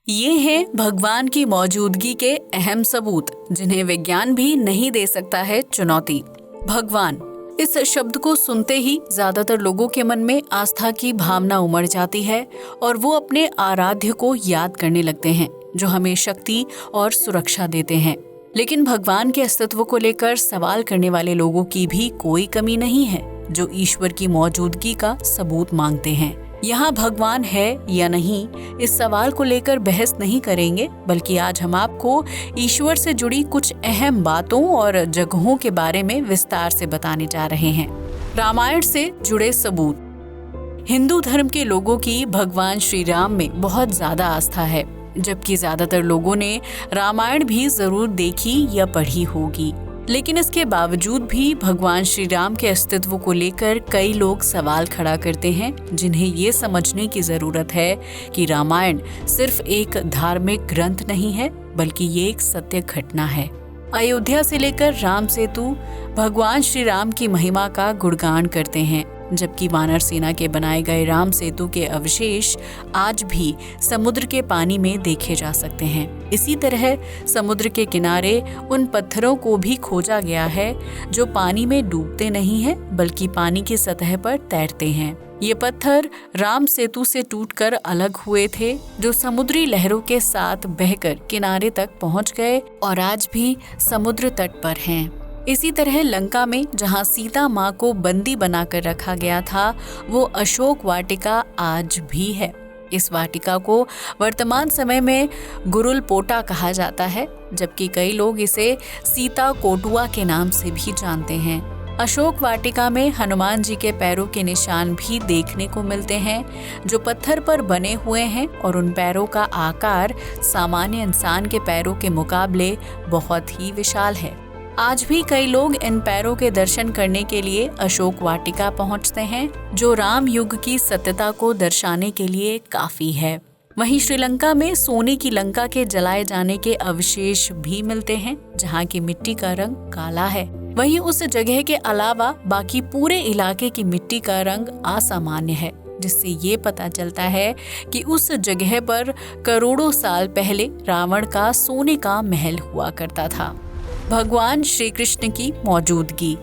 ये हैं भगवान की मौजूदगी के अहम सबूत जिन्हें विज्ञान भी नहीं दे सकता है चुनौती। भगवान इस शब्द को सुनते ही ज्यादातर लोगों के मन में आस्था की भावना उमड़ जाती है और वो अपने आराध्य को याद करने लगते हैं जो हमें शक्ति और सुरक्षा देते हैं। लेकिन भगवान के अस्तित्व को लेकर सवाल करने वाले लोगों की भी कोई कमी नहीं है जो ईश्वर की मौजूदगी का सबूत मांगते हैं। यहाँ भगवान है या नहीं, इस सवाल को लेकर बहस नहीं करेंगे, बल्कि आज हम आपको ईश्वर से जुड़ी कुछ अहम बातों और जगहों के बारे में विस्तार से बताने जा रहे हैं। रामायण से जुड़े सबूत। हिंदू धर्म के लोगों की भगवान श्री राम में बहुत ज्यादा आस्था है, जबकि ज्यादातर लोगों ने रामायण भी जरूर देखी या पढ़ी होगी। लेकिन इसके बावजूद भी भगवान श्री राम के अस्तित्व को लेकर कई लोग सवाल खड़ा करते हैं, जिन्हें ये समझने की जरूरत है कि रामायण सिर्फ एक धार्मिक ग्रंथ नहीं है, बल्कि ये एक सत्य घटना है। अयोध्या से लेकर राम सेतु भगवान श्री राम की महिमा का गुणगान करते हैं, जबकि वानर सेना के बनाए गए राम सेतु के अवशेष आज भी समुद्र के पानी में देखे जा सकते हैं। इसी तरह समुद्र के किनारे उन पत्थरों को भी खोजा गया है जो पानी में डूबते नहीं हैं, बल्कि पानी की सतह पर तैरते हैं। ये पत्थर राम सेतु से टूटकर अलग हुए थे, जो समुद्री लहरों के साथ बहकर किनारे तक पहुंच गए और आज भी समुद्र तट पर हैं। इसी तरह लंका में जहां सीता माँ को बंदी बनाकर रखा गया था, वो अशोक वाटिका आज भी है। इस वाटिका को वर्तमान समय में गुरुलपोटा कहा जाता है, जबकि कई लोग इसे सीता कोटुआ के नाम से भी जानते हैं। अशोक वाटिका में हनुमान जी के पैरों के निशान भी देखने को मिलते हैं, जो पत्थर पर बने हुए हैं और उन पैरों का आकार सामान्य इंसान के पैरों के मुकाबले बहुत ही विशाल है। आज भी कई लोग इन पैरों के दर्शन करने के लिए अशोक वाटिका पहुंचते हैं, जो राम युग की सत्यता को दर्शाने के लिए काफी है। वहीं श्रीलंका में सोने की लंका के जलाए जाने के अवशेष भी मिलते हैं, जहां की मिट्टी का रंग काला है। वहीं उस जगह के अलावा बाकी पूरे इलाके की मिट्टी का रंग असामान्य है, जिससे ये पता चलता है कि उस जगह पर करोड़ों साल पहले रावण का सोने का महल हुआ करता था। भगवान श्री कृष्ण की मौजूदगी।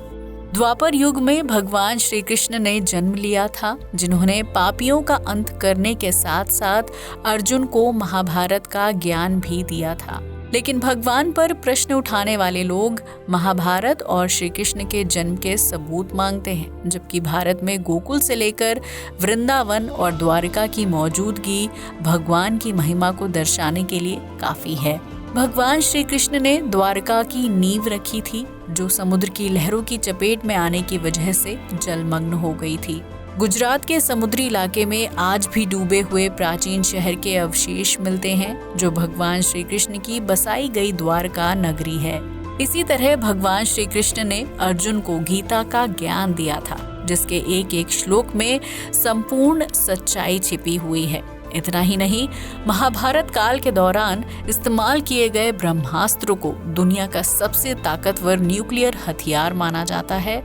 द्वापर युग में भगवान श्री कृष्ण ने जन्म लिया था, जिन्होंने पापियों का अंत करने के साथ साथ अर्जुन को महाभारत का ज्ञान भी दिया था। लेकिन भगवान पर प्रश्न उठाने वाले लोग महाभारत और श्री कृष्ण के जन्म के सबूत मांगते हैं, जबकि भारत में गोकुल से लेकर वृंदावन और द्वारिका की मौजूदगी भगवान की महिमा को दर्शाने के लिए काफी है। भगवान श्री कृष्ण ने द्वारका की नींव रखी थी, जो समुद्र की लहरों की चपेट में आने की वजह से जलमग्न हो गई थी। गुजरात के समुद्री इलाके में आज भी डूबे हुए प्राचीन शहर के अवशेष मिलते हैं, जो भगवान श्री कृष्ण की बसाई गई द्वारका नगरी है। इसी तरह भगवान श्री कृष्ण ने अर्जुन को गीता का ज्ञान दिया था, जिसके एक एक श्लोक में संपूर्ण सच्चाई छिपी हुई है। इतना ही नहीं, महाभारत काल के दौरान इस्तेमाल किए गए ब्रह्मास्त्र को दुनिया का सबसे ताकतवर न्यूक्लियर हथियार माना जाता है,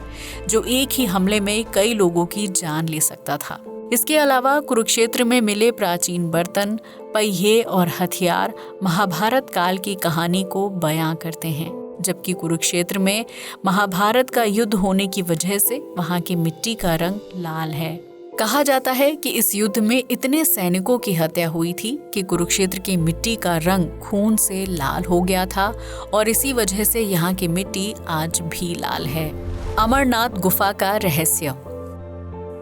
जो एक ही हमले में कई लोगों की जान ले सकता था। इसके अलावा कुरुक्षेत्र में मिले प्राचीन बर्तन, पहिए और हथियार महाभारत काल की कहानी को बयां करते हैं, जबकि कुरुक्षेत्र में महाभारत का युद्ध होने की वजह से वहां की मिट्टी का रंग लाल है। कहा जाता है कि इस युद्ध में इतने सैनिकों की हत्या हुई थी कि कुरुक्षेत्र की मिट्टी का रंग खून से लाल हो गया था और इसी वजह से यहाँ की मिट्टी आज भी लाल है। अमरनाथ गुफा का रहस्य।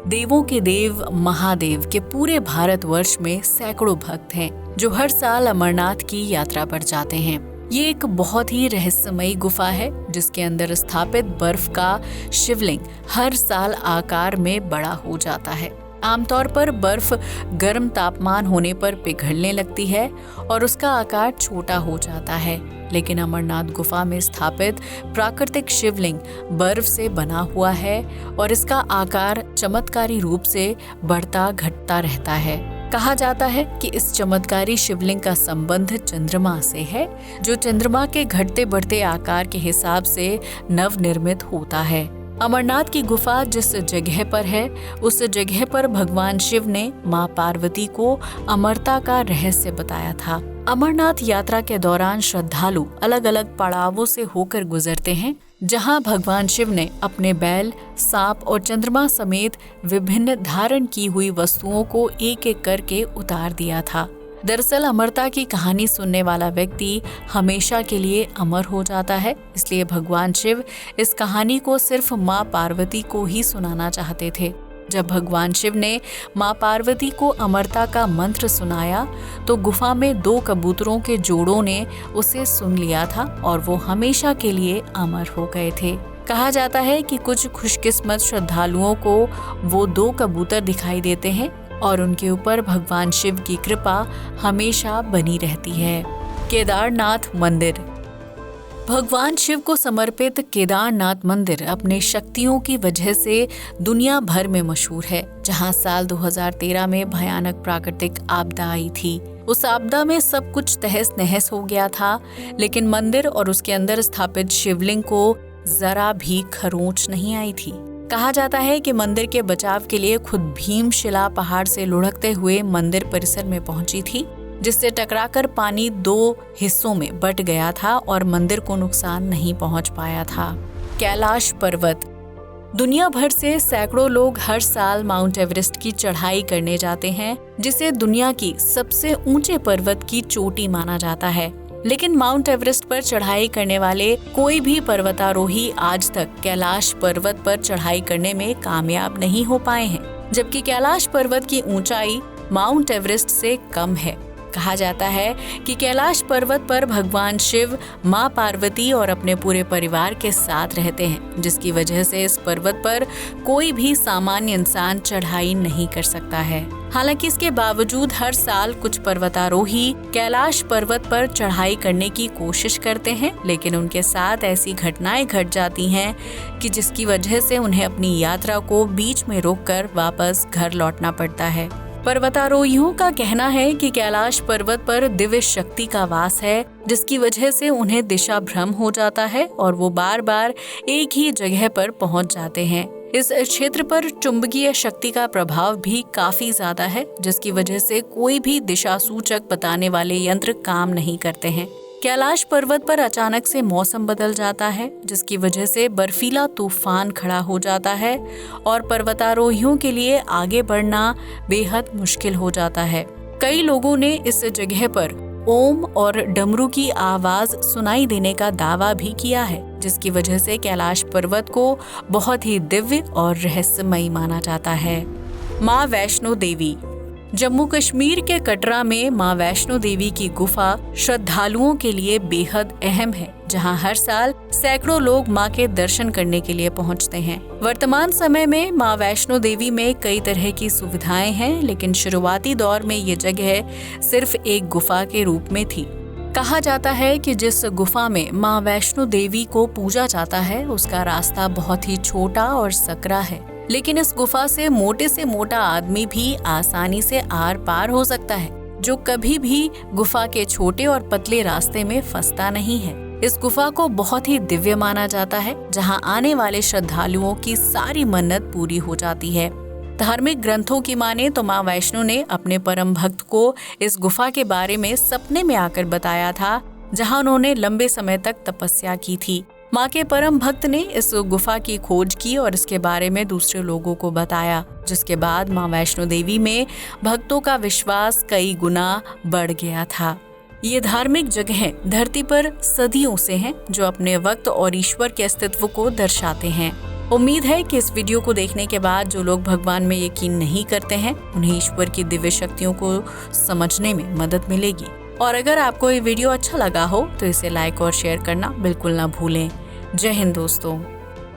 देवों के देव महादेव के पूरे भारतवर्ष में सैकड़ों भक्त हैं, जो हर साल अमरनाथ की यात्रा पर जाते हैं। ये एक बहुत ही रहस्यमयी गुफा है, जिसके अंदर स्थापित बर्फ का शिवलिंग हर साल आकार में बड़ा हो जाता है। आमतौर पर बर्फ गर्म तापमान होने पर पिघलने लगती है और उसका आकार छोटा हो जाता है, लेकिन अमरनाथ गुफा में स्थापित प्राकृतिक शिवलिंग बर्फ से बना हुआ है और इसका आकार चमत्कारी रूप से बढ़ता घटता रहता है। कहा जाता है कि इस चमत्कारी शिवलिंग का संबंध चंद्रमा से है, जो चंद्रमा के घटते बढ़ते आकार के हिसाब से नवनिर्मित होता है। अमरनाथ की गुफा जिस जगह पर है, उस जगह पर भगवान शिव ने मां पार्वती को अमरता का रहस्य बताया था। अमरनाथ यात्रा के दौरान श्रद्धालु अलग अलग पड़ावों से होकर गुजरते हैं, जहां भगवान शिव ने अपने बैल, सांप और चंद्रमा समेत विभिन्न धारण की हुई वस्तुओं को एक एक करके उतार दिया था। दरअसल अमरता की कहानी सुनने वाला व्यक्ति हमेशा के लिए अमर हो जाता है, इसलिए भगवान शिव इस कहानी को सिर्फ मां पार्वती को ही सुनाना चाहते थे। जब भगवान शिव ने मां पार्वती को अमरता का मंत्र सुनाया तो गुफा में 2 कबूतरों के जोड़ों ने उसे सुन लिया था और वो हमेशा के लिए अमर हो गए थे। कहा जाता है कि कुछ खुशकिस्मत श्रद्धालुओं को वो 2 कबूतर दिखाई देते हैं और उनके ऊपर भगवान शिव की कृपा हमेशा बनी रहती है। केदारनाथ मंदिर। भगवान शिव को समर्पित केदारनाथ मंदिर अपने शक्तियों की वजह से दुनिया भर में मशहूर है। जहां साल 2013 में भयानक प्राकृतिक आपदा आई थी, उस आपदा में सब कुछ तहस नहस हो गया था, लेकिन मंदिर और उसके अंदर स्थापित शिवलिंग को जरा भी खरोंच नहीं आई थी। कहा जाता है कि मंदिर के बचाव के लिए खुद भीमशिला पहाड़ से लुढ़कते हुए मंदिर परिसर में पहुंची थी, जिससे टकराकर पानी 2 हिस्सों में बंट गया था और मंदिर को नुकसान नहीं पहुंच पाया था। कैलाश पर्वत। दुनिया भर से सैकड़ों लोग हर साल माउंट एवरेस्ट की चढ़ाई करने जाते हैं, जिसे दुनिया की सबसे ऊंचे पर्वत की चोटी माना जाता है। लेकिन माउंट एवरेस्ट पर चढ़ाई करने वाले कोई भी पर्वतारोही आज तक कैलाश पर्वत पर चढ़ाई करने में कामयाब नहीं हो पाए हैं, जबकि कैलाश पर्वत की ऊंचाई माउंट एवरेस्ट से कम है। कहा जाता है कि कैलाश पर्वत पर भगवान शिव मां पार्वती और अपने पूरे परिवार के साथ रहते हैं, जिसकी वजह से इस पर्वत पर कोई भी सामान्य इंसान चढ़ाई नहीं कर सकता है। हालांकि इसके बावजूद हर साल कुछ पर्वतारोही कैलाश पर्वत पर चढ़ाई करने की कोशिश करते हैं, लेकिन उनके साथ ऐसी घटनाएं घट जाती हैं कि जिसकी वजह से उन्हें अपनी यात्रा को बीच में रोककर वापस घर लौटना पड़ता है। पर्वतारोहियों का कहना है कि कैलाश पर्वत पर दिव्य शक्ति का वास है, जिसकी वजह से उन्हें दिशा भ्रम हो जाता है और वो बार बार एक ही जगह पर पहुंच जाते हैं। इस क्षेत्र पर चुंबकीय शक्ति का प्रभाव भी काफी ज्यादा है, जिसकी वजह से कोई भी दिशा सूचक बताने वाले यंत्र काम नहीं करते हैं। कैलाश पर्वत पर अचानक से मौसम बदल जाता है, जिसकी वजह से बर्फीला तूफान खड़ा हो जाता है और पर्वतारोहियों के लिए आगे बढ़ना बेहद मुश्किल हो जाता है। कई लोगों ने इस जगह पर ओम और डमरू की आवाज सुनाई देने का दावा भी किया है, जिसकी वजह से कैलाश पर्वत को बहुत ही दिव्य और रहस्यमयी माना जाता है। मां वैष्णो देवी। जम्मू कश्मीर के कटरा में मां वैष्णो देवी की गुफा श्रद्धालुओं के लिए बेहद अहम है, जहां हर साल सैकड़ों लोग मां के दर्शन करने के लिए पहुंचते हैं। वर्तमान समय में मां वैष्णो देवी में कई तरह की सुविधाएं हैं, लेकिन शुरुआती दौर में ये जगह सिर्फ एक गुफा के रूप में थी। कहा जाता है कि जिस गुफा में मां वैष्णो देवी को पूजा जाता है, उसका रास्ता बहुत ही छोटा और सकरा है, लेकिन इस गुफा से मोटा आदमी भी आसानी से आर पार हो सकता है, जो कभी भी गुफा के छोटे और पतले रास्ते में फंसता नहीं है। इस गुफा को बहुत ही दिव्य माना जाता है, जहां आने वाले श्रद्धालुओं की सारी मन्नत पूरी हो जाती है। धार्मिक ग्रंथों की माने तो मां वैष्णो ने अपने परम भक्त को इस गुफा के बारे में सपने में आकर बताया था, जहां उन्होंने लंबे समय तक तपस्या की थी। मां के परम भक्त ने इस गुफा की खोज की और इसके बारे में दूसरे लोगों को बताया, जिसके बाद मां वैष्णो देवी में भक्तों का विश्वास कई गुना बढ़ गया था। ये धार्मिक जगह धरती पर सदियों से हैं, जो अपने वक्त और ईश्वर के अस्तित्व को दर्शाते हैं। उम्मीद है कि इस वीडियो को देखने के बाद जो लोग भगवान में यकीन नहीं करते हैं, उन्हें ईश्वर की दिव्य शक्तियों को समझने में मदद मिलेगी। और अगर आपको ये वीडियो अच्छा लगा हो तो इसे लाइक और शेयर करना बिल्कुल ना भूलें। जय हिंद दोस्तों।